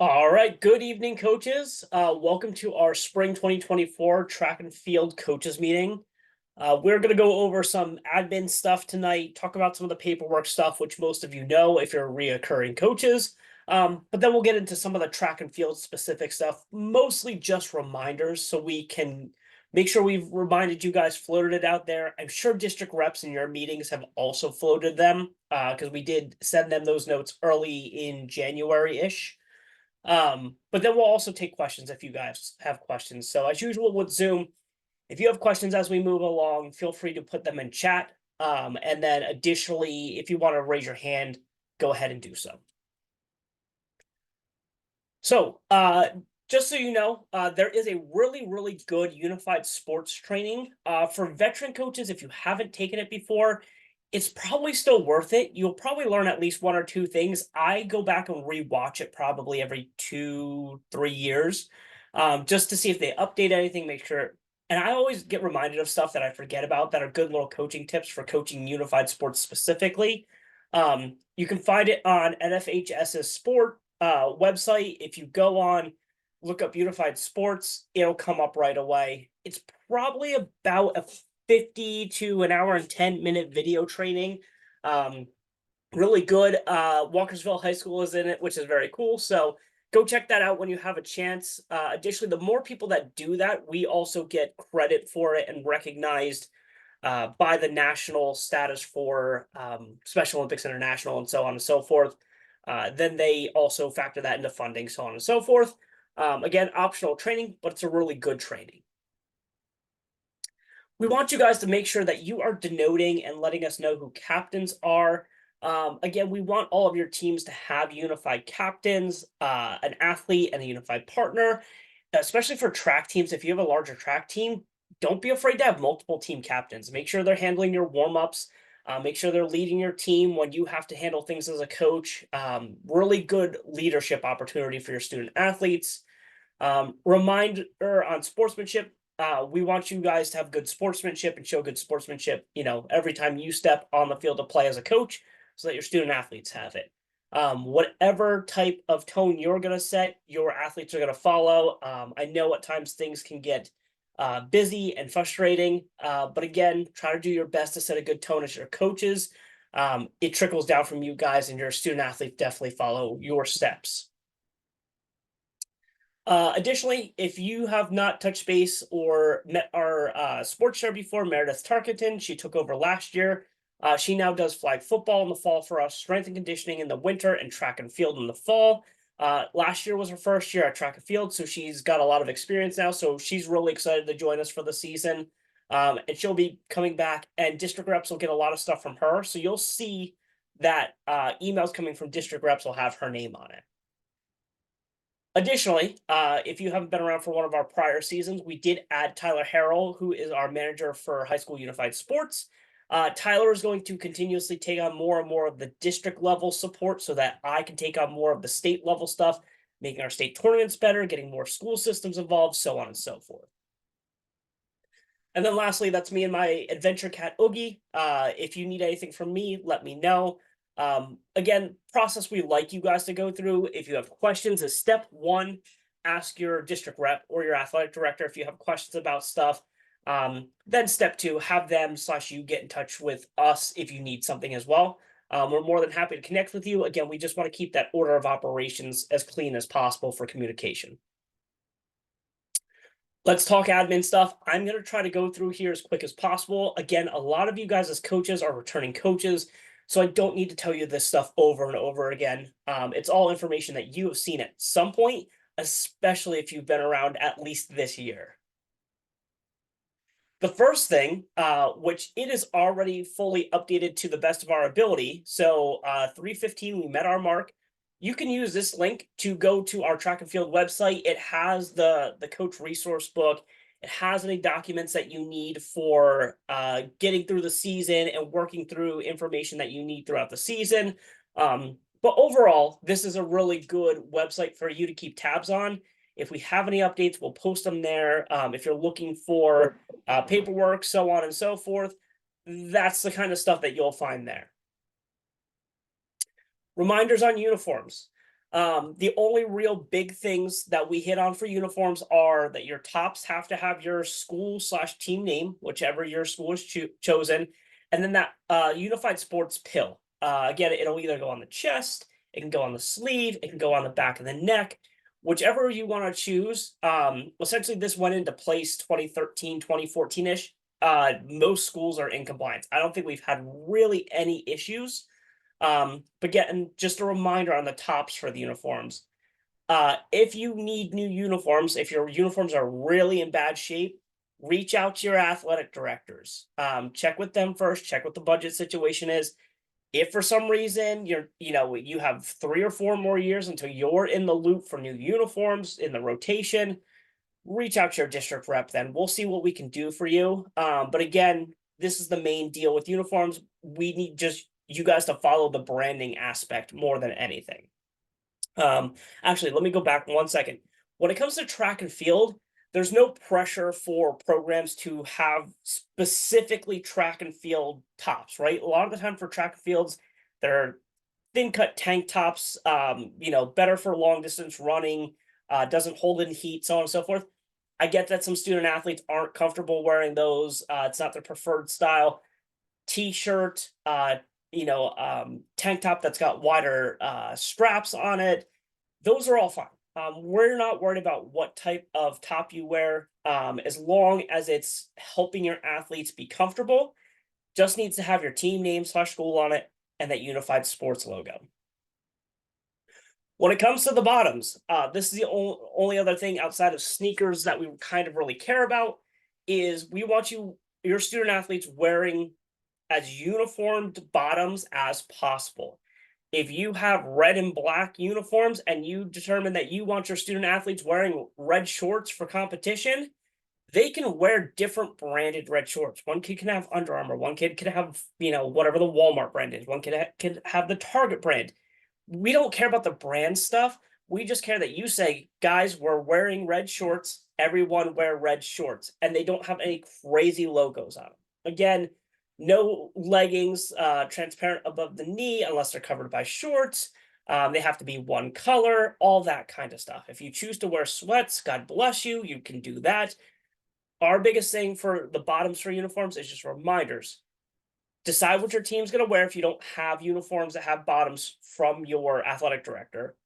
All right, good evening, coaches. Welcome to our spring 2024 track and field coaches meeting. We're going to go over some admin stuff tonight, talk about some of the paperwork stuff, which most of you know if you're reoccurring coaches. But then we'll get into some of the track and field specific stuff, mostly just reminders so we can make sure we've reminded you guys, floated it out there. I'm sure district reps in your meetings have also floated them because we did send them those notes early in January-ish. But then we'll also take questions if you guys have questions. So as usual with Zoom, if you have questions as we move along, feel free to put them in chat. And then additionally, if you want to raise your hand, go ahead and do so. So just so you know, there is a really, really good unified sports training for veteran coaches. If you haven't taken it before, it's probably still worth it. You'll probably learn at least one or two things. I go back and rewatch it probably every 2-3 years, just to see if they update anything, make sure. And I always get reminded of stuff that I forget about that are good little coaching tips for coaching unified sports specifically. You can find it on NFHS's sport website. If you go on, look up unified sports, it'll come up right away. It's probably about a 50 to an hour and 10-minute video training. Really good. Walkersville High School is in it, which is very cool. So go check that out when you have a chance. Additionally, the more people that do that, we also get credit for it and recognized by the national status for Special Olympics International and so on and so forth. Then they also factor that into funding, so on and so forth. Again, optional training, but it's a really good training. We want you guys to make sure that you are denoting and letting us know who captains are. Again, we want all of your teams to have unified captains, an athlete, and a unified partner, especially for track teams. If you have a larger track team, don't be afraid to have multiple team captains. Make sure they're handling your warm-ups. Make sure they're leading your team when you have to handle things as a coach. Really good leadership opportunity for your student athletes. Reminder on sportsmanship. We want you guys to have good sportsmanship and show good sportsmanship, every time you step on the field to play as a coach so that your student athletes have it. Whatever type of tone you're going to set, your athletes are going to follow. I know at times things can get busy and frustrating, but again, try to do your best to set a good tone as your coaches. It trickles down from you guys, and your student athletes definitely follow your steps. Additionally, if you have not touched base or met our sports share before, Meredith Tarkenton, she took over last year. She now does flag football in the fall for us, strength and conditioning in the winter, and track and field in the fall. Last year was her first year at track and field, so she's got a lot of experience now. So she's really excited to join us for the season. And she'll be coming back, and district reps will get a lot of stuff from her. So you'll see that emails coming from district reps will have her name on it. Additionally, if you haven't been around for one of our prior seasons, we did add Tyler Harrell, who is our manager for high school unified sports. Tyler is going to continuously take on more and more of the district level support so that I can take on more of the state level stuff, making our state tournaments better, getting more school systems involved, so on and so forth. And then lastly, that's me and my adventure cat, Oogie. If you need anything from me, let me know. Again, process we like you guys to go through. If you have questions, is step one, ask your district rep or your athletic director if you have questions about stuff. Then step two, have them / you get in touch with us if you need something as well. We're more than happy to connect with you. Again, we just want to keep that order of operations as clean as possible for communication. Let's talk admin stuff. I'm going to try to go through here as quick as possible. Again, a lot of you guys as coaches are returning coaches, so I don't need to tell you this stuff over and over again. It's all information that you have seen at some point, especially if you've been around at least this year. The first thing, which it is already fully updated to the best of our ability, so 315, we met our mark. You can use this link to go to our track and field website. It has the coach resource book. It has any documents that you need for getting through the season and working through information that you need throughout the season. But overall, this is a really good website for you to keep tabs on. If we have any updates, we'll post them there. If you're looking for paperwork, so on and so forth, that's the kind of stuff that you'll find there. Reminders on uniforms. The only real big things that we hit on for uniforms are that your tops have to have your school slash team name, whichever your school is chosen, and then that unified sports pill. Again, it'll either go on the chest, it can go on the sleeve, it can go on the back of the neck, whichever you want to choose. Essentially, this went into place 2013, 2014-ish. Most schools are in compliance. I don't think we've had really any issues. But getting just a reminder on the tops for the uniforms. If you need new uniforms, if your uniforms are really in bad shape, reach out to your athletic directors. Check with them first, check what the budget situation is. If for some reason you have 3 or 4 more years until you're in the loop for new uniforms in the rotation, reach out to your district rep, then we'll see what we can do for you. But again, this is the main deal with uniforms. We need just you guys to follow the branding aspect more than anything. Actually, let me go back 1 second. When it comes to track and field, there's no pressure for programs to have specifically track and field tops, right? A lot of the time for track and fields, they're thin cut tank tops, better for long distance running, doesn't hold in heat, so on and so forth. I get that some student athletes aren't comfortable wearing those. It's not their preferred style. T-shirt, tank top that's got wider straps on it. Those are all fine. We're not worried about what type of top you wear, as long as it's helping your athletes be comfortable. Just needs to have your team name slash school on it and that unified sports logo. When it comes to the bottoms, this is the only other thing outside of sneakers that we kind of really care about is we want your student athletes wearing as uniformed bottoms as possible. If you have red and black uniforms and you determine that you want your student athletes wearing red shorts for competition, they can wear different branded red shorts. One kid can have Under Armour, one kid can have, whatever the Walmart brand is, one kid can have the Target brand. We don't care about the brand stuff. We just care that you say, guys, we're wearing red shorts. Everyone wear red shorts. And they don't have any crazy logos on them. Again, no leggings transparent above the knee unless they're covered by shorts. They have to be one color, all that kind of stuff. If you choose to wear sweats, God bless you, you can do that. Our biggest thing for the bottoms for uniforms is just reminders. Decide what your team's going to wear if you don't have uniforms that have bottoms from your athletic director.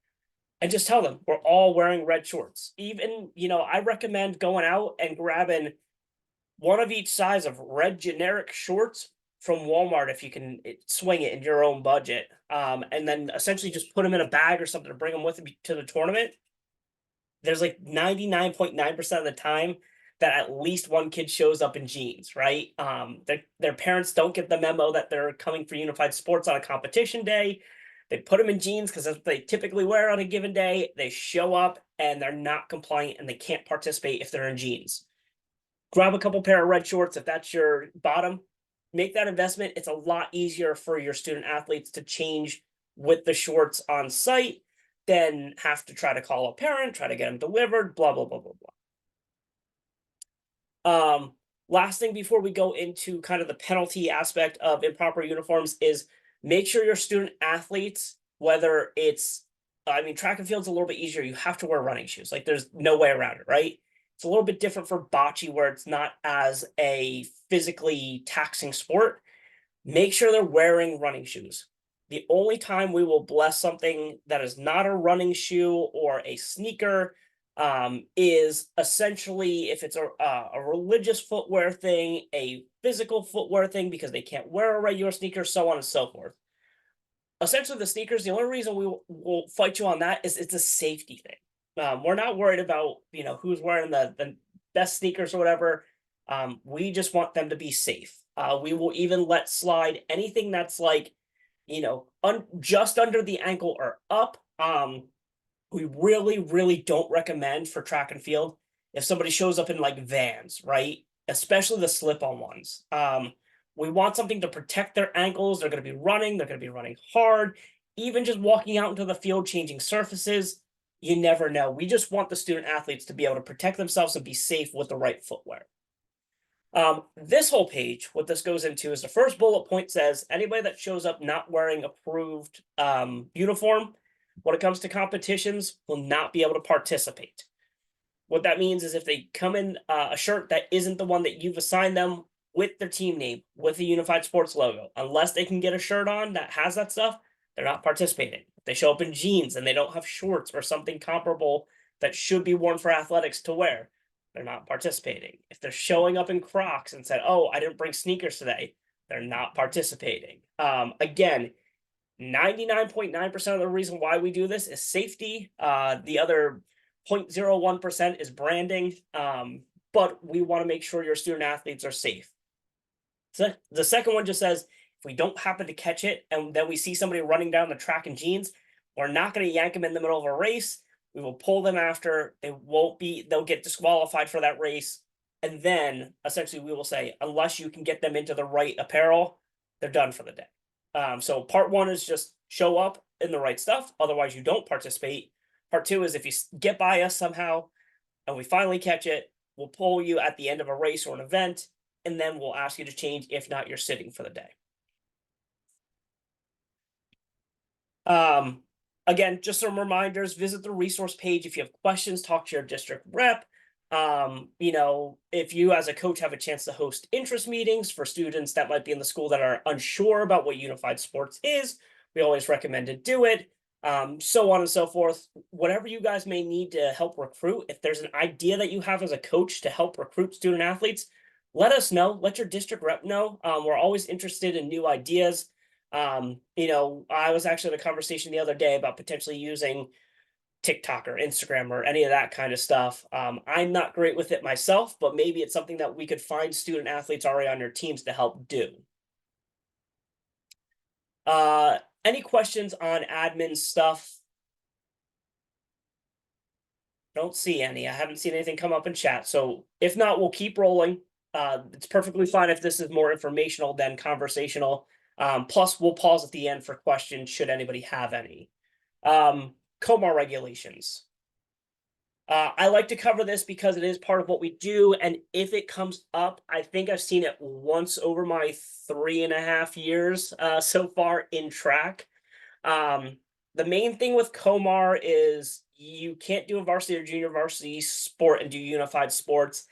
And just tell them we're all wearing red shorts. Even, I recommend going out and grabbing one of each size of red generic shorts from Walmart if you can swing it in your own budget. And then essentially just put them in a bag or something to bring them with you to the tournament. There's like 99.9% of the time that at least one kid shows up in jeans, right? Their parents don't get the memo that they're coming for unified sports on a competition day. They put them in jeans because that's what they typically wear on a given day. They show up and they're not compliant and they can't participate if they're in jeans. Grab a couple pair of red shorts if that's your bottom. Make that investment. It's a lot easier for your student athletes to change with the shorts on site than have to try to call a parent, try to get them delivered, blah, blah, blah, blah, blah. Last thing before we go into kind of the penalty aspect of improper uniforms is make sure your student athletes, whether it's, track and field's a little bit easier. You have to wear running shoes. Like there's no way around it, right? It's a little bit different for bocce where it's not as a physically taxing sport. Make sure they're wearing running shoes. The only time we will bless something that is not a running shoe or a sneaker is essentially if it's a religious footwear thing, a physical footwear thing because they can't wear a regular sneaker, so on and so forth. Essentially, the sneakers, the only reason we will fight you on that is it's a safety thing. We're not worried about who's wearing the best sneakers or whatever. We just want them to be safe. We will even let slide anything that's like just under the ankle or up. We really don't recommend for track and field if somebody shows up in like Vans, right? Especially the slip-on ones. We want something to protect their ankles. They're going to be running. They're going to be running hard. Even just walking out into the field, changing surfaces, you never know. We just want the student athletes to be able to protect themselves and be safe with the right footwear. This whole page, what this goes into is the first bullet point says, anybody that shows up not wearing approved uniform, when it comes to competitions, will not be able to participate. What that means is if they come in a shirt that isn't the one that you've assigned them with their team name, with the Unified Sports logo, unless they can get a shirt on that has that stuff, they're not participating. If they show up in jeans and they don't have shorts or something comparable that should be worn for athletics to wear, they're not participating. If they're showing up in Crocs and said, "Oh, I didn't bring sneakers today," they're not participating. Again, 99.9% of the reason why we do this is safety. The other 0.01% is branding, but we want to make sure your student athletes are safe. So the second one just says, if we don't happen to catch it and then we see somebody running down the track in jeans, we're not going to yank them in the middle of a race. We will pull them after. They'll get disqualified for that race. And then essentially we will say, unless you can get them into the right apparel, they're done for the day. So part one is just show up in the right stuff. Otherwise, you don't participate. Part two is if you get by us somehow and we finally catch it, we'll pull you at the end of a race or an event, and then we'll ask you to change. If not, you're sitting for the day. Again, just some reminders, visit the resource page. If you have questions, talk to your district rep. If you as a coach have a chance to host interest meetings for students that might be in the school that are unsure about what unified sports is, we always recommend to do it. So on and so forth. Whatever you guys may need to help recruit, if there's an idea that you have as a coach to help recruit student athletes, let us know. Let your district rep know. We're always interested in new ideas. I was actually in a conversation the other day about potentially using TikTok or Instagram or any of that kind of stuff. I'm not great with it myself, but maybe it's something that we could find student athletes already on your teams to help do. Any questions on admin stuff? Don't see any. I haven't seen anything come up in chat. So if not, we'll keep rolling. It's perfectly fine if this is more informational than conversational. Plus, we'll pause at the end for questions should anybody have any. COMAR regulations. I like to cover this because it is part of what we do. And if it comes up, I think I've seen it once over my 3.5 years so far in track. The main thing with COMAR is you can't do a varsity or junior varsity sport and do unified sports.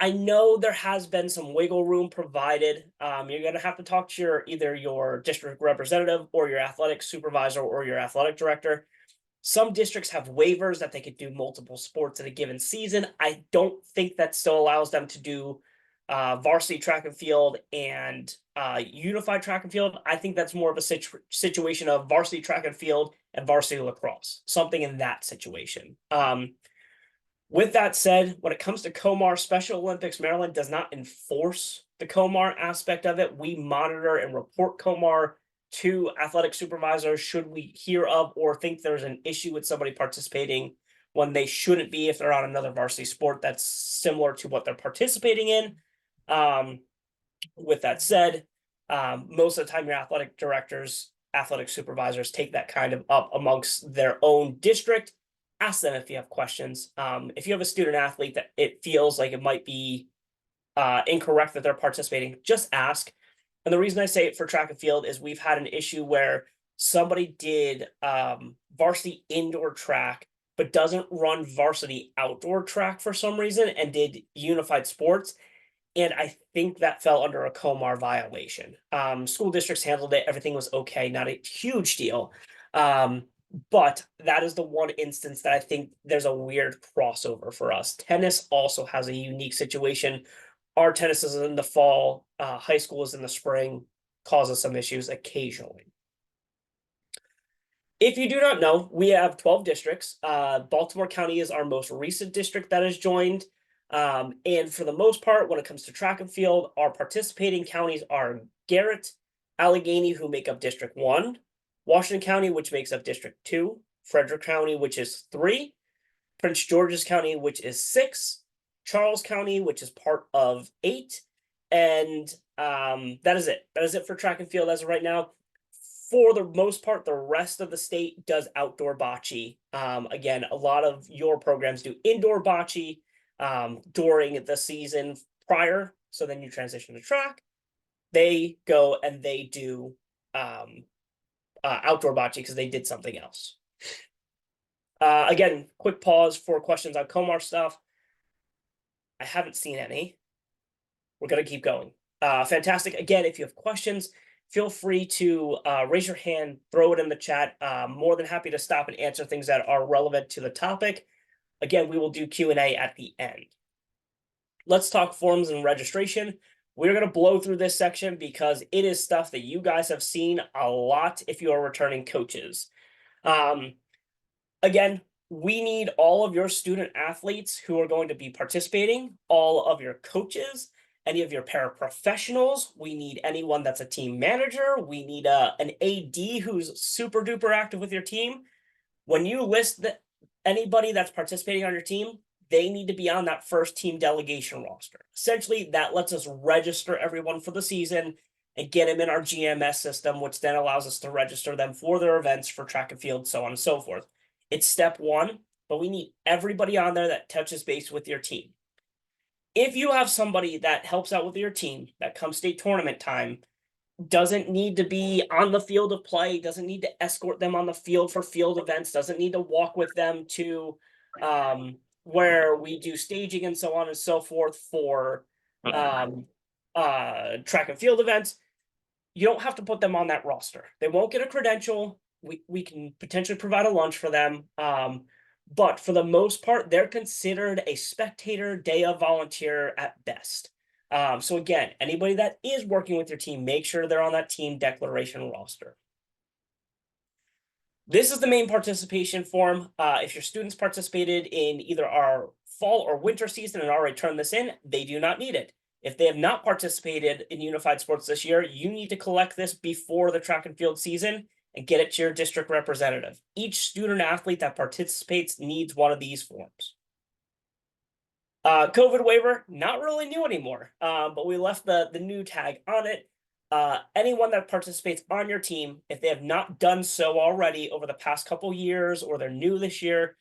I know there has been some wiggle room provided. You're going to have to talk to either your district representative or your athletic supervisor or your athletic director. Some districts have waivers that they could do multiple sports in a given season. I don't think that still allows them to do varsity track and field and unified track and field. I think that's more of a situation of varsity track and field and varsity lacrosse, something in that situation. With that said, when it comes to COMAR, Special Olympics Maryland does not enforce the COMAR aspect of it. We monitor and report COMAR to athletic supervisors should we hear of or think there's an issue with somebody participating when they shouldn't be if they're on another varsity sport that's similar to what they're participating in. With that said, most of the time your athletic directors, athletic supervisors take that kind of up amongst their own district. Ask them if you have questions. If you have a student athlete that it feels like it might be incorrect that they're participating, just ask. And the reason I say it for track and field is we've had an issue where somebody did varsity indoor track, but doesn't run varsity outdoor track for some reason and did unified sports. And I think that fell under a COMAR violation. School districts handled it. Everything was okay. Not a huge deal. But that is the one instance that I think there's a weird crossover for us. Tennis also has a unique situation. Our tennis is in the fall, high school is in the spring, causes some issues occasionally. If you do not know, we have 12 districts. Baltimore County is our most recent district that has joined. And for the most part, when it comes to track and field, our participating counties are Garrett, Allegheny, who make up District 1, Washington County, which makes up District 2, Frederick County, which is 3, Prince George's County, which is 6, Charles County, which is part of 8, and that is it. That is it for track and field as of right now. For the most part, the rest of the state does outdoor bocce. Again, a lot of your programs do indoor bocce during the season prior. So then you transition to track. They go and they do outdoor bocce because they did something else. Again, quick pause for questions on Comar stuff. I haven't seen any. We're going to keep going. Fantastic. Again, if you have questions, feel free to raise your hand, throw it in the chat. More than happy to stop and answer things that are relevant to the topic. Again, we will do Q&A at the end. Let's talk forms and registration. We're going to blow through this section because it is stuff that you guys have seen a lot if you are returning coaches. Again, we need all of your student athletes who are going to be participating, all of your coaches, any of your paraprofessionals. We need anyone that's a team manager. We need an AD who's super duper active with your team. When you list anybody that's participating on your team, they need to be on that first team delegation roster. Essentially, that lets us register everyone for the season and get them in our GMS system, which then allows us to register them for their events, for track and field, so on and so forth. It's step one, but we need everybody on there that touches base with your team. If you have somebody that helps out with your team that comes state tournament time, doesn't need to be on the field of play, doesn't need to escort them on the field for field events, doesn't need to walk with them to where we do staging and so on and so forth for track and field events, you don't have to put them on that roster. They won't get a credential. We can potentially provide a lunch for them. But for the most part, they're considered a spectator, day of volunteer at best. So again, anybody that is working with your team, make sure they're on that team declaration roster. This is the main participation form. If your students participated in either our fall or winter season and already turned this in, they do not need it. If they have not participated in unified sports this year, you need to collect this before the track and field season and get it to your district representative. Each student athlete that participates needs one of these forms. COVID waiver, not really new anymore, but we left the new tag on it. Anyone that participates on your team, if they have not done so already over the past couple years or they're new this year,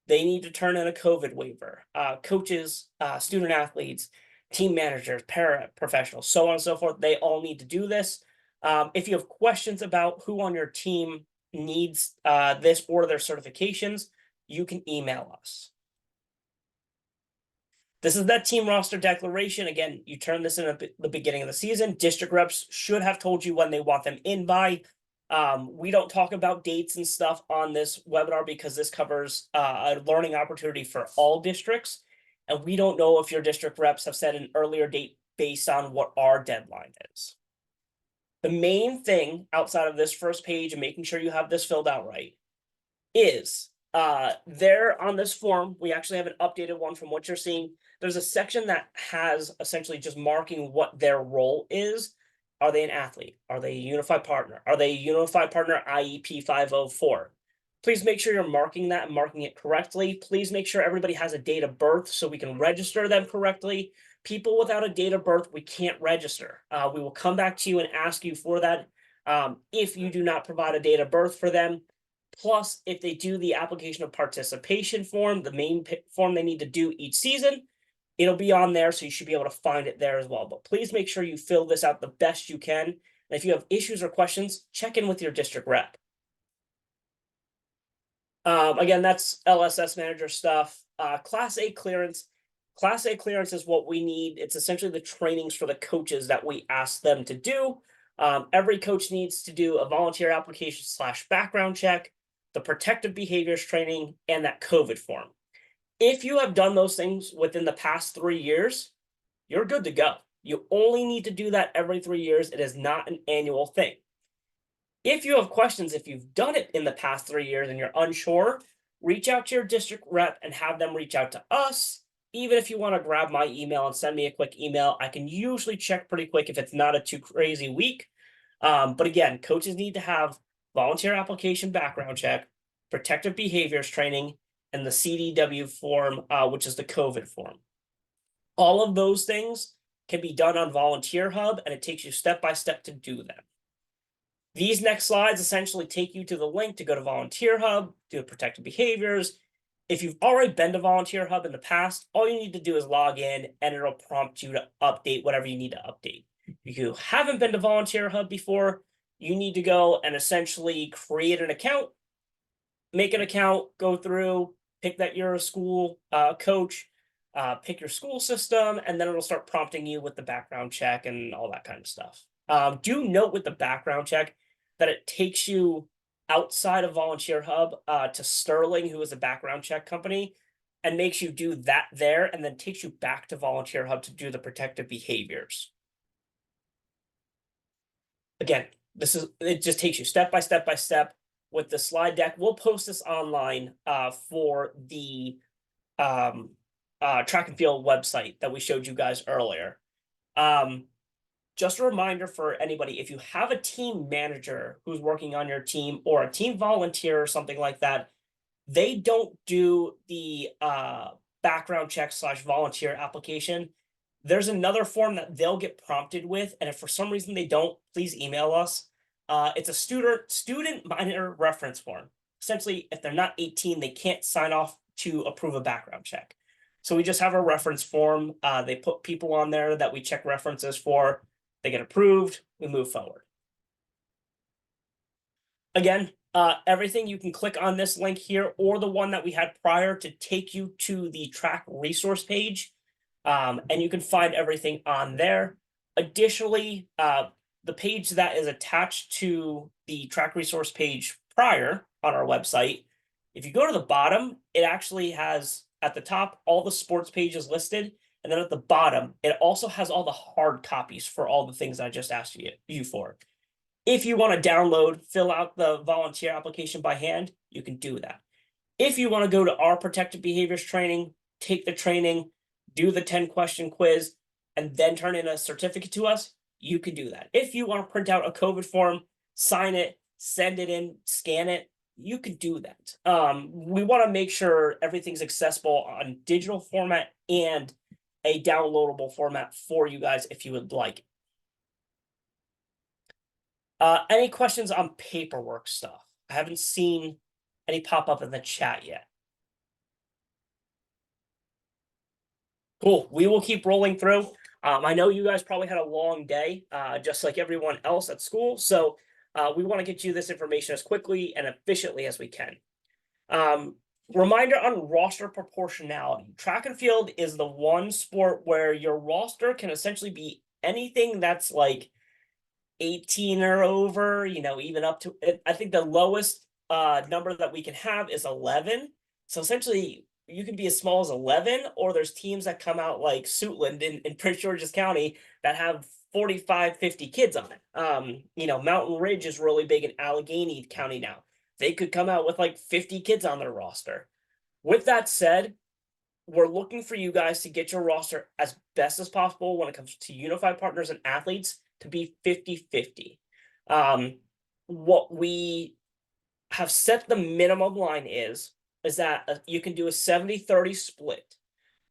they need to turn in a COVID waiver. Coaches, student athletes, team managers, paraprofessionals, so on and so forth, they all need to do this. If you have questions about who on your team needs this or their certifications, you can email us. This is that team roster declaration. Again, you turn this in at the beginning of the season. District reps should have told you when they want them in by. We don't talk about dates and stuff on this webinar because this covers a learning opportunity for all districts. And we don't know if your district reps have set an earlier date based on what our deadline is. The main thing outside of this first page and making sure you have this filled out right is there on this form, we actually have an updated one from what you're seeing. There's a section that has essentially just marking what their role is. Are they an athlete? Are they a unified partner? Are they a unified partner IEP 504? Please make sure you're marking that and marking it correctly. Please make sure everybody has a date of birth so we can register them correctly. People without a date of birth, we can't register. We will come back to you and ask you for that if you do not provide a date of birth for them. Plus, if they do the application of participation form, the main form they need to do each season, it'll be on there, so you should be able to find it there as well. But please make sure you fill this out the best you can. And if you have issues or questions, check in with your district rep. Again, that's LSS manager stuff. Class A clearance. Class A clearance is what we need. It's essentially the trainings for the coaches that we ask them to do. Every coach needs to do a volunteer application / background check, the protective behaviors training, and that COVID form. If you have done those things within the past 3 years, you're good to go. You only need to do that every 3 years. It is not an annual thing. If you have questions, if you've done it in the past 3 years and you're unsure, reach out to your district rep and have them reach out to us. Even if you want to grab my email and send me a quick email, I can usually check pretty quick if it's not a too crazy week. But again, coaches need to have volunteer application background check, protective behaviors training, and the CDW form, which is the COVID form. All of those things can be done on Volunteer Hub, and it takes you step by step to do them. These next slides essentially take you to the link to go to Volunteer Hub, do protective behaviors. If you've already been to Volunteer Hub in the past, all you need to do is log in, and it'll prompt you to update whatever you need to update. If you haven't been to Volunteer Hub before, you need to go and essentially create an account, make an account, go through, pick that you're a school coach, pick your school system, and then it'll start prompting you with the background check and all that kind of stuff. Do note with the background check that it takes you outside of Volunteer Hub to Sterling, who is a background check company, and makes you do that there, and then takes you back to Volunteer Hub to do the protective behaviors. Again, it just takes you step by step by step with the slide deck. We'll post this online for the track and field website that we showed you guys earlier. Just a reminder for anybody, if you have a team manager who's working on your team or a team volunteer or something like that, they don't do the background check / volunteer application. There's another form that they'll get prompted with, and if for some reason they don't, please email us. It's a student minor reference form. Essentially, if they're not 18, they can't sign off to approve a background check. So we just have a reference form. They put people on there that we check references for. They get approved, we move forward. Again, everything you can click on this link here or the one that we had prior to take you to the track resource page. And you can find everything on there. Additionally, the page that is attached to the track resource page prior on our website, if you go to the bottom, it actually has at the top all the sports pages listed. And then at the bottom, it also has all the hard copies for all the things I just asked you for. If you want to download, fill out the volunteer application by hand, you can do that. If you want to go to our protective behaviors training, take the training, do the 10-question quiz, and then turn in a certificate to us, you can do that. If you want to print out a COVID form, sign it, send it in, scan it, you can do that. We want to make sure everything's accessible on digital format and a downloadable format for you guys if you would like. Any questions on paperwork stuff? I haven't seen any pop up in the chat yet. Cool. We will keep rolling through. I know you guys probably had a long day, just like everyone else at school. So we want to get you this information as quickly and efficiently as we can. Reminder on roster proportionality. Track and field is the one sport where your roster can essentially be anything that's like 18 or over, even up to, I think the lowest number that we can have is 11. So essentially, you can be as small as 11, or there's teams that come out like Suitland in Prince George's County that have 45, 50 kids on it. Mountain Ridge is really big in Allegheny County now. They could come out with like 50 kids on their roster. With that said, we're looking for you guys to get your roster as best as possible when it comes to unified partners and athletes to be 50-50. What we have set the minimum line is that you can do a 70-30 split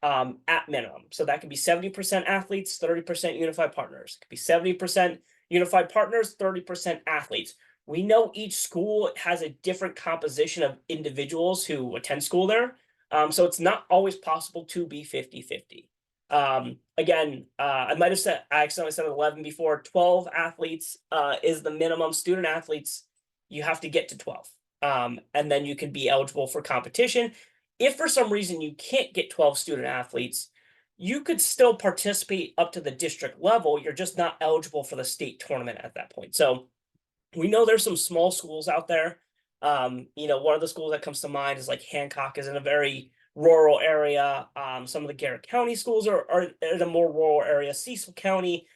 at minimum. So that could be 70% athletes, 30% unified partners. It could be 70% unified partners, 30% athletes. We know each school has a different composition of individuals who attend school there. So it's not always possible to be 50-50. Again, I accidentally said 11 before. 12 athletes is the minimum. Student athletes, you have to get to 12. And then you can be eligible for competition. If for some reason you can't get 12 student athletes, you could still participate up to the district level. You're just not eligible for the state tournament at that point. So we know there's some small schools out there. One of the schools that comes to mind is like Hancock is in a very rural area. Some of the Garrett County schools are in a more rural area. Cecil County,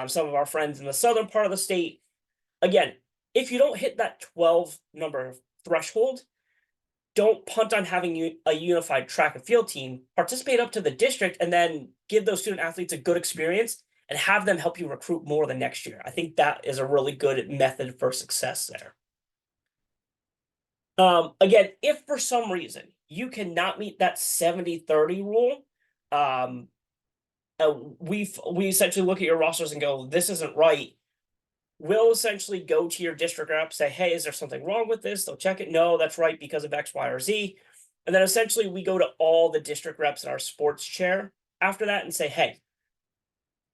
some of our friends in the southern part of the state. Again, if you don't hit that 12 number threshold, don't punt on having a unified track and field team. Participate up to the district and then give those student athletes a good experience and have them help you recruit more the next year. I think that is a really good method for success there. Again, if for some reason you cannot meet that 70-30 rule, we essentially look at your rosters and go, this isn't right. We'll essentially go to your district rep, say, hey, is there something wrong with this? They'll check it. No, that's right because of X, Y, or Z. And then essentially we go to all the district reps in our sports chair after that and say, hey,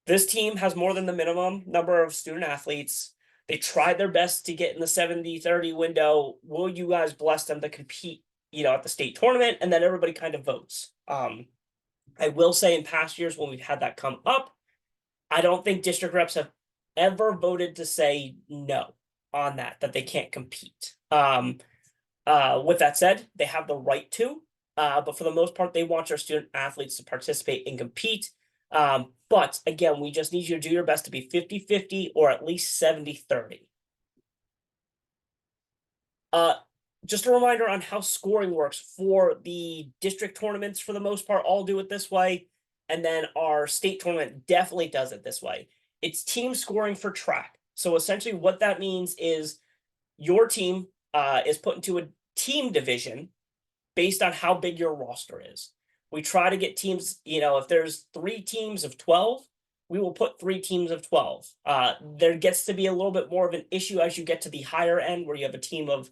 this team has more than the minimum number of student athletes. They tried their best to get in the 70-30 window. Will you guys bless them to compete, at the state tournament? And then everybody kind of votes. I will say in past years when we've had that come up, I don't think district reps have ever voted to say no on that they can't compete. With that said, they have the right to, but for the most part, they want your student athletes to participate and compete. But again, we just need you to do your best to be 50-50 or at least 70-30. Just a reminder on how scoring works for the district tournaments. For the most part, all do it this way. And then our state tournament definitely does it this way. It's team scoring for track. So essentially what that means is your team is put into a team division based on how big your roster is. We try to get teams, if there's 3 teams of 12, we will put 3 teams of 12. There gets to be a little bit more of an issue as you get to the higher end where you have a team of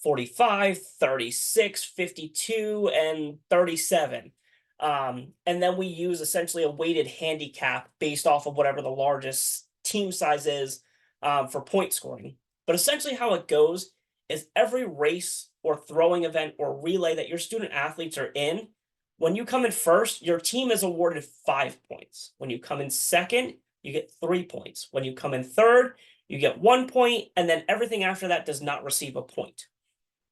45, 36, 52, and 37. And then we use essentially a weighted handicap based off of whatever the largest team size is for point scoring. But essentially how it goes is every race or throwing event or relay that your student athletes are in, when you come in first, your team is awarded 5 points. When you come in second, you get 3 points. When you come in third, you get 1 point, and then everything after that does not receive a point.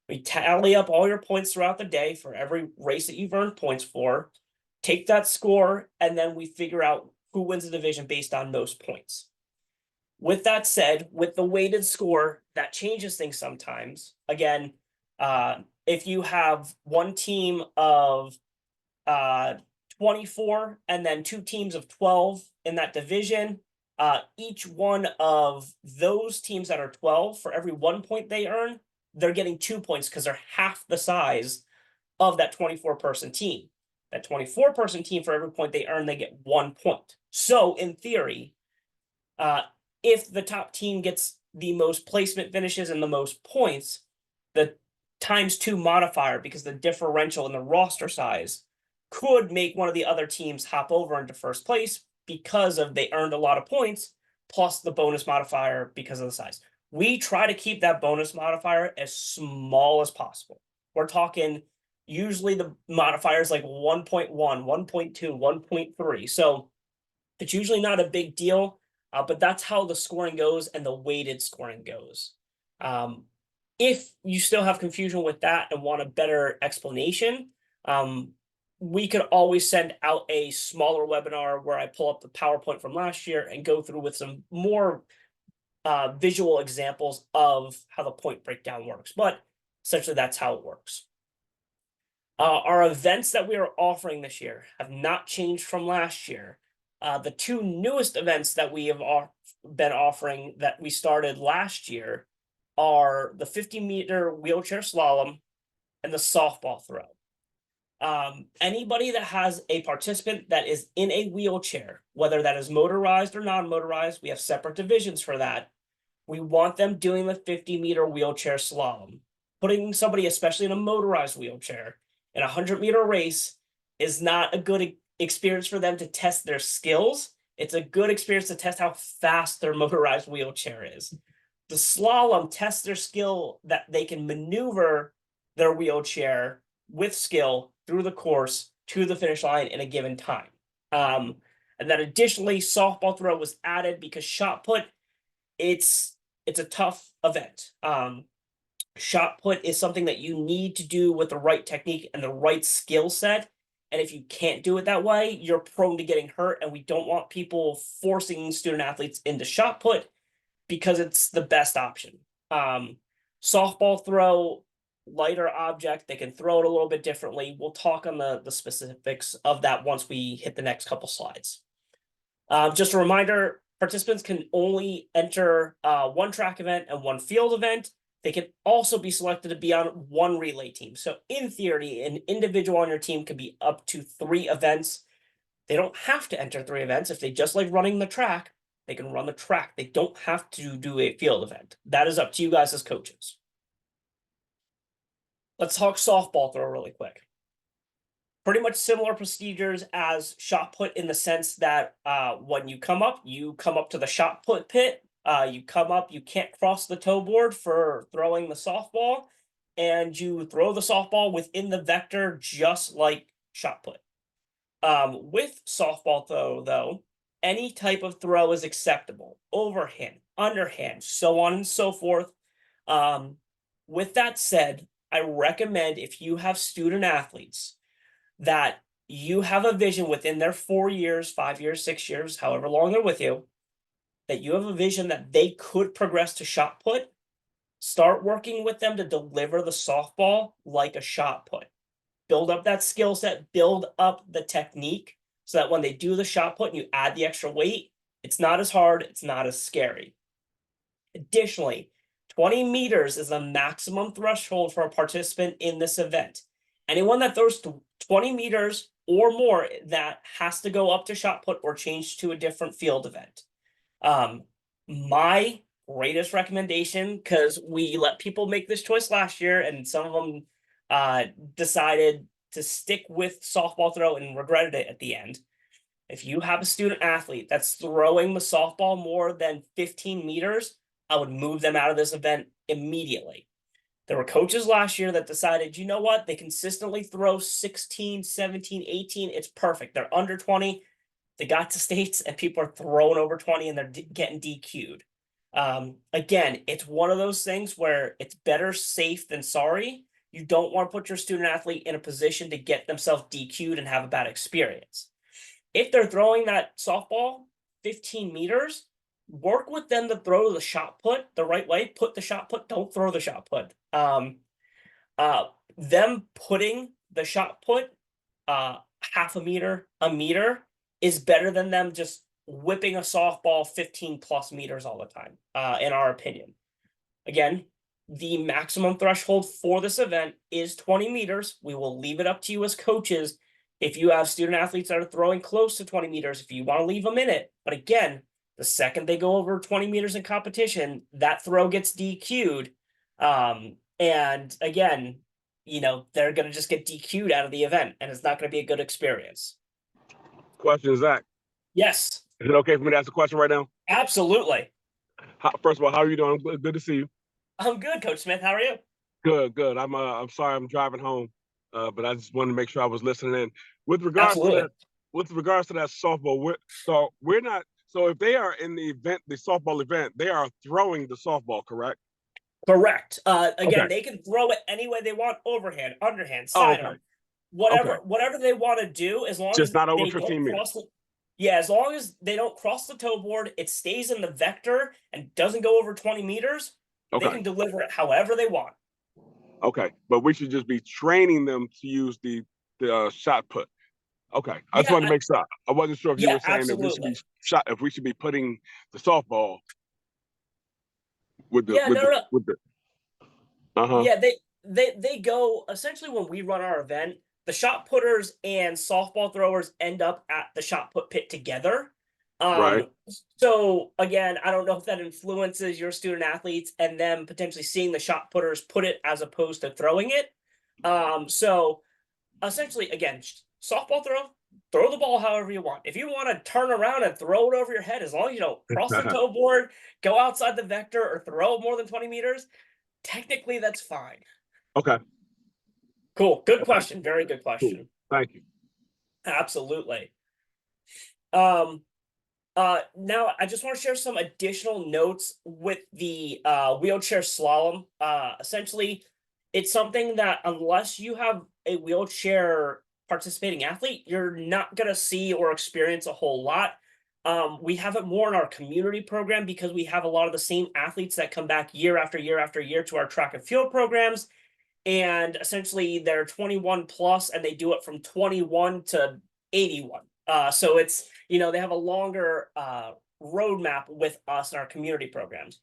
We tally up all your points throughout the day for every race that you've earned points for, take that score, and then we figure out who wins the division based on most points. With that said, with the weighted score, that changes things sometimes. Again, if you have one team of 24 and then 2 teams of 12 in that division, each one of those teams that are 12, for every 1 point they earn, they're getting 2 points because they're half the size of that 24-person team. That 24-person team, for every point they earn, they get 1 point. So in theory, if the top team gets the most placement finishes and the most points, the ×2 modifier, because the differential in the roster size, could make one of the other teams hop over into first place because of they earned a lot of points, plus the bonus modifier because of the size. We try to keep that bonus modifier as small as possible. We're talking usually the modifier is like 1.1, 1.2, 1.3. So it's usually not a big deal, but that's how the scoring goes and the weighted scoring goes. If you still have confusion with that and want a better explanation, we could always send out a smaller webinar where I pull up the PowerPoint from last year and go through with some more visual examples of how the point breakdown works. But essentially, that's how it works. Our events that we are offering this year have not changed from last year. The 2 newest events that we have been offering that we started last year are the 50-meter wheelchair slalom and the softball throw. Anybody that has a participant that is in a wheelchair, whether that is motorized or non-motorized, we have separate divisions for that. We want them doing the 50-meter wheelchair slalom. Putting somebody, especially in a motorized wheelchair, in a 100-meter race is not a good experience for them to test their skills. It's a good experience to test how fast their motorized wheelchair is. The slalom tests their skill that they can maneuver their wheelchair with skill through the course to the finish line in a given time. And then additionally, softball throw was added because shot put, it's a tough event. Shot put is something that you need to do with the right technique and the right skill set. And if you can't do it that way, you're prone to getting hurt. And we don't want people forcing student athletes into shot put because it's the best option. Softball throw, lighter object, they can throw it a little bit differently. We'll talk on the specifics of that once we hit the next couple slides. Just a reminder, participants can only enter 1 track event and 1 field event. They can also be selected to be on 1 relay team. So in theory, an individual on your team can be up to 3 events. They don't have to enter 3 events. If they just like running the track, they can run the track. They don't have to do a field event. That is up to you guys as coaches. Let's talk softball throw really quick. Pretty much similar procedures as shot put in the sense that when you come up to the shot put pit. You come up, you can't cross the toe board for throwing the softball, and you throw the softball within the vector just like shot put. With softball throw, though, any type of throw is acceptable. Overhand, underhand, so on and so forth. Um, with that said, I recommend if you have student athletes that you have a vision within their 4 years, 5 years, 6 years, however long they're with you, that you have a vision that they could progress to shot put, start working with them to deliver the softball like a shot put. Build up that skill set, build up the technique so that when they do the shot put and you add the extra weight, it's not as hard, it's not as scary. Additionally, 20 meters is the maximum threshold for a participant in this event. Anyone that throws 20 meters or more, that has to go up to shot put or change to a different field event. My greatest recommendation, because we let people make this choice last year, and some of them decided to stick with softball throw and regretted it at the end. If you have a student athlete that's throwing the softball more than 15 meters, I would move them out of this event immediately. There were coaches last year that decided, you know what, they consistently throw 16, 17, 18. It's perfect. They're under 20. They got to states and people are throwing over 20 and they're getting DQ'd. Again, it's one of those things where it's better safe than sorry. You don't want to put your student athlete in a position to get themselves DQ'd and have a bad experience. If they're throwing that softball 15 meters, work with them to throw the shot put the right way. Put the shot put, don't throw the shot put. Them putting the shot put half a meter is better than them just whipping a softball 15 plus meters all the time, in our opinion. Again, the maximum threshold for this event is 20 meters. We will leave it up to you as coaches. If you have student athletes that are throwing close to 20 meters, if you want to leave them in it. But again, the second they go over 20 meters in competition, that throw gets DQ'd. And again, they're going to just get DQ'd out of the event, and it's not going to be a good experience. Question, Zach. Yes. Is it okay for me to ask a question right now? Absolutely. First of all, how are you doing? Good to see you. I'm good, Coach Smith. How are you? Good. I'm sorry I'm driving home, but I just wanted to make sure I was listening in. With regards Absolutely. to that softball, we're not. So if they are in the event, the softball event, they are throwing the softball, correct? Correct. Again, Okay. they can throw it any way they want, overhand, underhand, Oh, sidearm, okay. whatever they want to do, as long Just as not over they don't 15 meters. cross as long as they don't cross the toe board, it stays in the vector and doesn't go over 20 meters, they can deliver it however they want. Okay, but we should just be training them to use the shot put. Okay, I just wanted to make sure. I wasn't sure if you were saying that we should be if we should be putting the softball with the Yeah, they go essentially when we run our event, the shot putters and softball throwers end up at the shot put pit together. Right. So again, I don't know if that influences your student athletes and them potentially seeing the shot putters put it as opposed to throwing it. So essentially, again, softball throw the ball however you want. If you want to turn around and throw it over your head, as long as you don't cross the toe board, go outside the vector, or throw more than 20 meters, technically that's fine. Okay. Cool. Good question. Very good question. Cool. Thank you. Absolutely. Now I just want to share some additional notes with the wheelchair slalom. Essentially, it's something that unless you have a wheelchair participating athlete, you're not gonna see or experience a whole lot. We have it more in our community program because we have a lot of the same athletes that come back year after year after year to our track and field programs. And essentially they're 21 plus and they do it from 21 to 81. So it's, they have a longer roadmap with us in our community programs.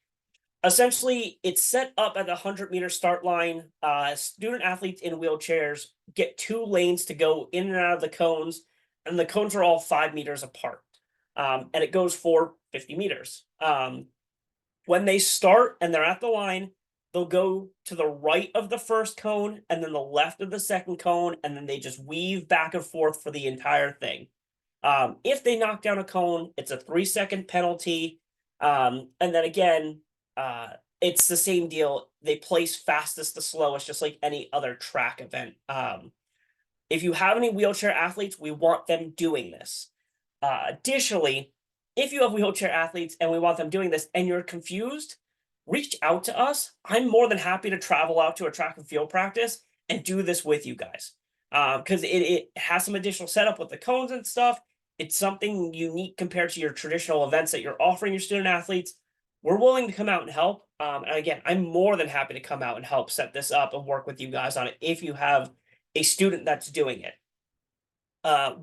Essentially, it's set up at the 100-meter start line. Student athletes in wheelchairs get 2 lanes to go in and out of the cones, and the cones are all 5 meters apart. And it goes for 50 meters. When they start and they're at the line, they'll go to the right of the first cone and then the left of the second cone, and then they just weave back and forth for the entire thing. If they knock down a cone, it's a 3-second penalty. And then again, it's the same deal. They place fastest to slowest, just like any other track event. If you have any wheelchair athletes, we want them doing this. Additionally, if you have wheelchair athletes and we want them doing this and you're confused, reach out to us. I'm more than happy to travel out to a track and field practice and do this with you guys. Because it has some additional setup with the cones and stuff. It's something unique compared to your traditional events that you're offering your student athletes. We're willing to come out and help. And again, I'm more than happy to come out and help set this up and work with you guys on it if you have a student that's doing it.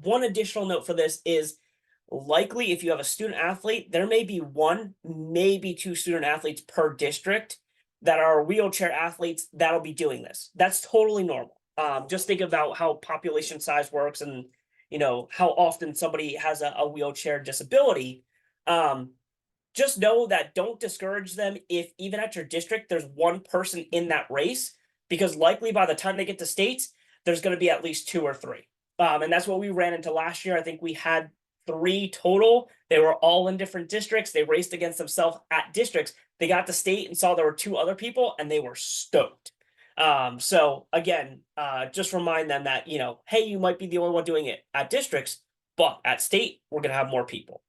One additional note for this is likely if you have a student athlete, there may be one, maybe two student athletes per district that are wheelchair athletes that'll be doing this. That's totally normal. Just think about how population size works and how often somebody has a wheelchair disability. Um, just know that don't discourage them if even at your district there's one person in that race, because likely by the time they get to states, there's going to be at least two or three. And that's what we ran into last year. I think we had three total. They were all in different districts. They raced against themselves at districts. They got to state and saw there were two other people, and they were stoked. So again, just remind them that, hey, you might be the only one doing it at districts, but at state, we're going to have more people.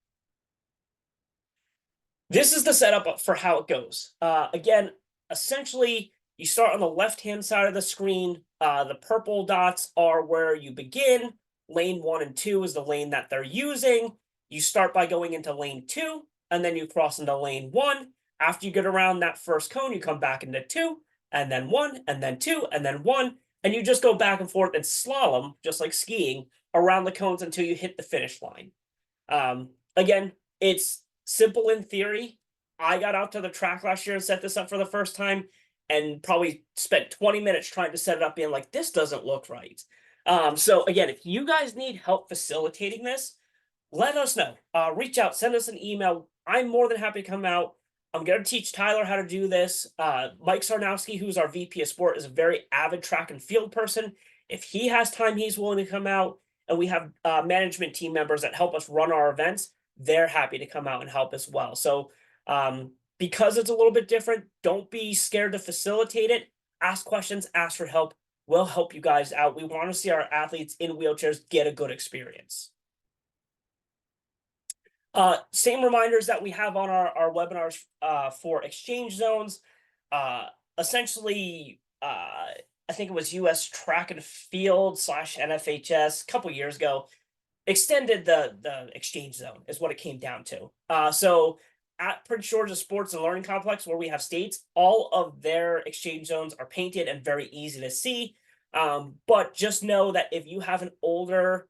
This is the setup for how it goes. Again, essentially, you start on the left-hand side of the screen. The purple dots are where you begin. Lane 1 and 2 is the lane that they're using. You start by going into lane 2, and then you cross into lane 1. After you get around that first cone, you come back into 2, and then 1, and then 2, and then 1, and you just go back and forth and slalom, just like skiing, around the cones until you hit the finish line. Again, it's simple in theory. I got out to the track last year and set this up for the first time and probably spent 20 minutes trying to set it up being like, this doesn't look right. So again, if you guys need help facilitating this, let us know. Reach out, send us an email. I'm more than happy to come out. I'm going to teach Tyler how to do this. Mike Sarnowski, who's our VP of Sport, is a very avid track and field person. If he has time, he's willing to come out. And we have management team members that help us run our events. They're happy to come out and help as well. So because it's a little bit different, don't be scared to facilitate it. Ask questions, ask for help. We'll help you guys out. We want to see our athletes in wheelchairs get a good experience. Same reminders that we have on our webinars for exchange zones. Essentially, I think it was US Track and Field / NFHS a couple years ago extended the exchange zone is what it came down to. So at Prince George's Sports and Learning Complex, where we have states, all of their exchange zones are painted and very easy to see. But just know that if you have an older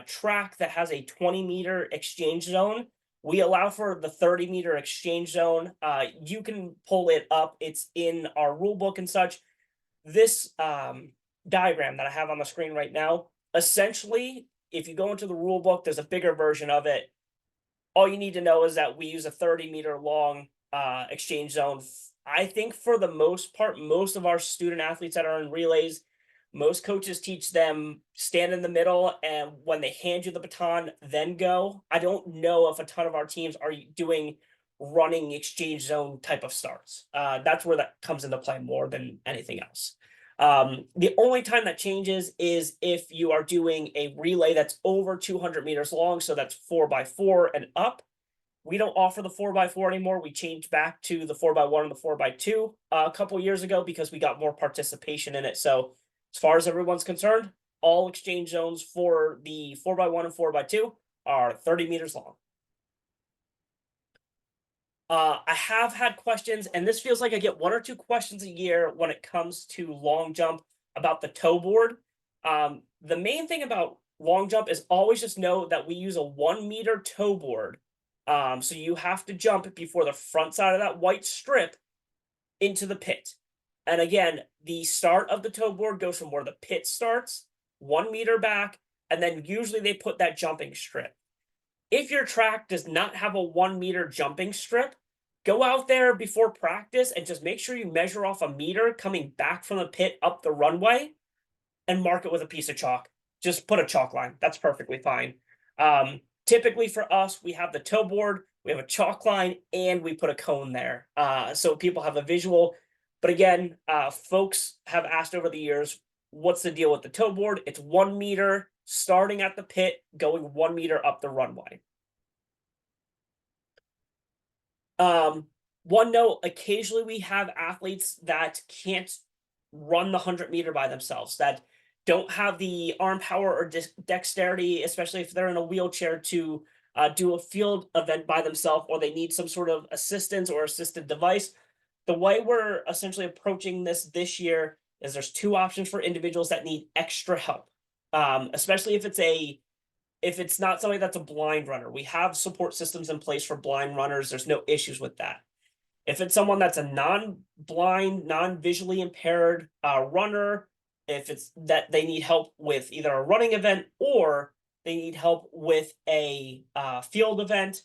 track that has a 20-meter exchange zone, we allow for the 30-meter exchange zone. You can pull it up. It's in our rule book and such. This diagram that I have on the screen right now, essentially, if you go into the rule book, there's a bigger version of it. All you need to know is that we use a 30-meter long exchange zone. I think for the most part, most of our student athletes that are in relays, most coaches teach them stand in the middle, and when they hand you the baton, then go. I don't know if a ton of our teams are doing running exchange zone type of starts. That's where that comes into play more than anything else. The only time that changes is if you are doing a relay that's over 200 meters long, so that's 4x4 and up. We don't offer the 4x4 anymore. We changed back to the 4x1 and the 4x2 a couple years ago because we got more participation in it. So as far as everyone's concerned, all exchange zones for the 4x1 and 4x2 are 30 meters long. I have had questions, and this feels like I get 1 or 2 questions a year when it comes to long jump about the toe board. The main thing about long jump is always just know that we use a 1-meter toe board. So you have to jump before the front side of that white strip into the pit. And again, the start of the toe board goes from where the pit starts, 1 meter back, and then usually they put that jumping strip. If your track does not have a 1-meter jumping strip, go out there before practice and just make sure you measure off a meter coming back from the pit up the runway and mark it with a piece of chalk. Just put a chalk line. That's perfectly fine. Typically for us, we have the toe board we have a chalk line, and we put a cone there. So people have a visual. But again, folks have asked over the years, what's the deal with the toe board? It's 1 meter starting at the pit, going 1 meter up the runway. One note, occasionally we have athletes that can't run the 100-meter by themselves, that don't have the arm power or dexterity, especially if they're in a wheelchair, to do a field event by themselves, or they need some sort of assistance or assisted device. The way we're essentially approaching this year is there's 2 options for individuals that need extra help, especially if it's not somebody that's a blind runner. We have support systems in place for blind runners. There's no issues with that. If it's someone that's a non-blind, non-visually impaired runner, if it's that they need help with either a running event or they need help with a field event,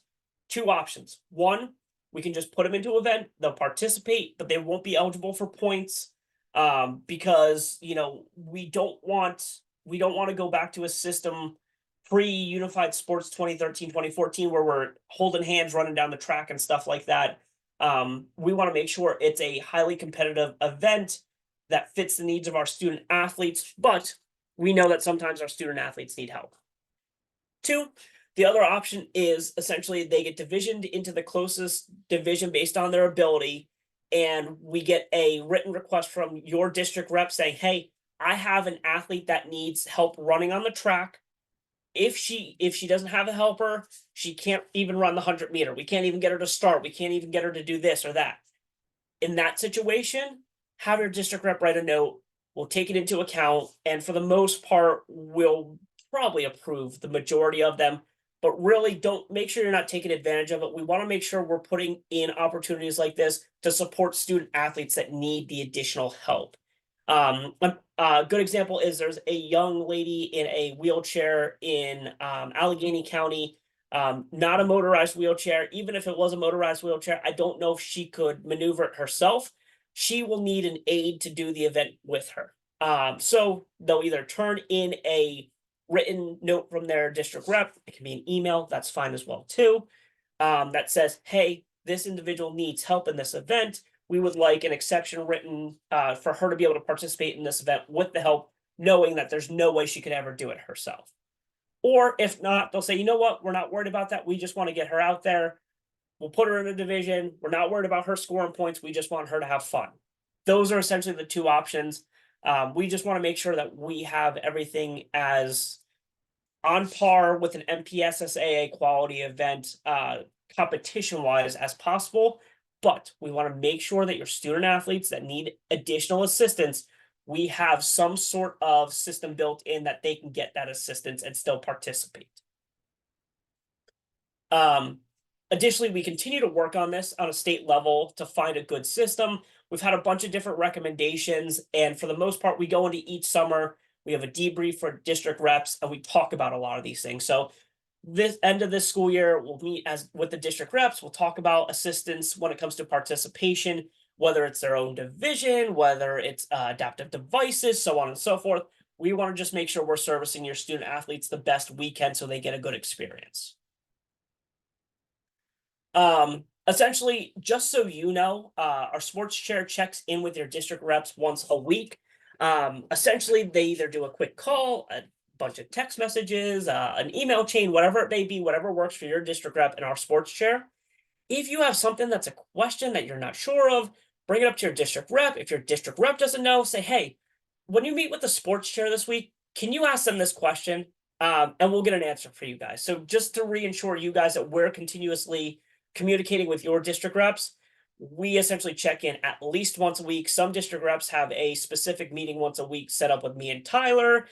2 options. One, we can just put them into an event. They'll participate, but they won't be eligible for points, because we don't want to go back to a system pre-Unified Sports 2013, 2014, where we're holding hands running down the track and stuff like that. We want to make sure it's a highly competitive event that fits the needs of our student athletes, but we know that sometimes our student athletes need help. 2, the other option is essentially they get divisioned into the closest division based on their ability, and we get a written request from your district rep saying, hey, I have an athlete that needs help running on the track. If she doesn't have a helper, she can't even run the 100-meter. We can't even get her to start. We can't even get her to do this or that. In that situation, have your district rep write a note. We'll take it into account, and for the most part, we'll probably approve the majority of them. But really, don't make sure you're not taking advantage of it. We want to make sure we're putting in opportunities like this to support student athletes that need the additional help. A good example is there's a young lady in a wheelchair in Allegheny County, not a motorized wheelchair. Even if it was a motorized wheelchair, I don't know if she could maneuver it herself. She will need an aide to do the event with her. So they'll either turn in a written note from their district rep. It can be an email. That's fine as well too. That says, hey, this individual needs help in this event. We would like an exception written for her to be able to participate in this event with the help, knowing that there's no way she could ever do it herself. Or if not, they'll say, you know what, we're not worried about that. We just want to get her out there. We'll put her in a division. We're not worried about her scoring points. We just want her to have fun. Those are essentially the 2 options. We just want to make sure that we have everything as on par with an MPSSAA quality event competition-wise as possible. But we want to make sure that your student athletes that need additional assistance, we have some sort of system built in that they can get that assistance and still participate. Additionally, we continue to work on this on a state level to find a good system. We've had a bunch of different recommendations, and for the most part, we go into each summer, we have a debrief for district reps, and we talk about a lot of these things. So this end of this school year, we'll meet with the district reps. We'll talk about assistance when it comes to participation, whether it's their own division, whether it's adaptive devices, so on and so forth. We want to just make sure we're servicing your student athletes the best we can so they get a good experience. Essentially, just so you know, our sports chair checks in with your district reps once a week. Essentially, they either do a quick call, a bunch of text messages, an email chain, whatever it may be, whatever works for your district rep and our sports chair. If you have something that's a question that you're not sure of, bring it up to your district rep. If your district rep doesn't know, say, hey, when you meet with the sports chair this week, can you ask them this question? And we'll get an answer for you guys. So just to reassure you guys that we're continuously communicating with your district reps, we essentially check in at least once a week. Some district reps have a specific meeting once a week set up with me and Tyler,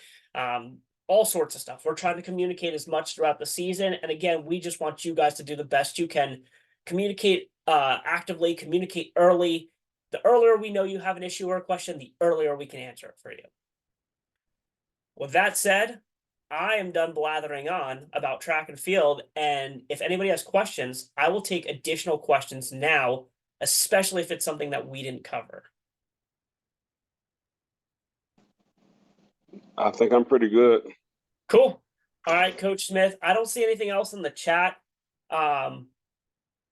all sorts of stuff. We're trying to communicate as much throughout the season. And again, we just want you guys to do the best you can. Communicate actively, communicate early. The earlier we know you have an issue or a question, the earlier we can answer it for you. With that said, I am done blathering on about track and field, and if anybody has questions, I will take additional questions now, especially if it's something that we didn't cover. I think I'm pretty good. Cool. All right, Coach Smith. I don't see anything else in the chat.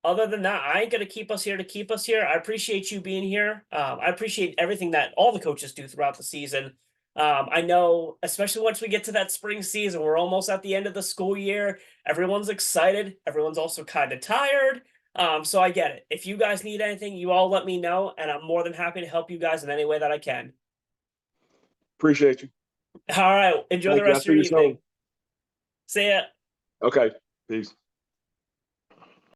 other than that, I ain't gonna keep us here to keep us here. I appreciate you being here. I appreciate everything that all the coaches do throughout the season. I know, especially once we get to that spring season, we're almost at the end of the school year. Everyone's excited. Everyone's also kind of tired. So I get it. If you guys need anything, you all let me know, and I'm more than happy to help you guys in any way that I can. Appreciate you. All right. Enjoy the Thank you. I'll rest of see your you soon. evening. See ya. Okay. Peace.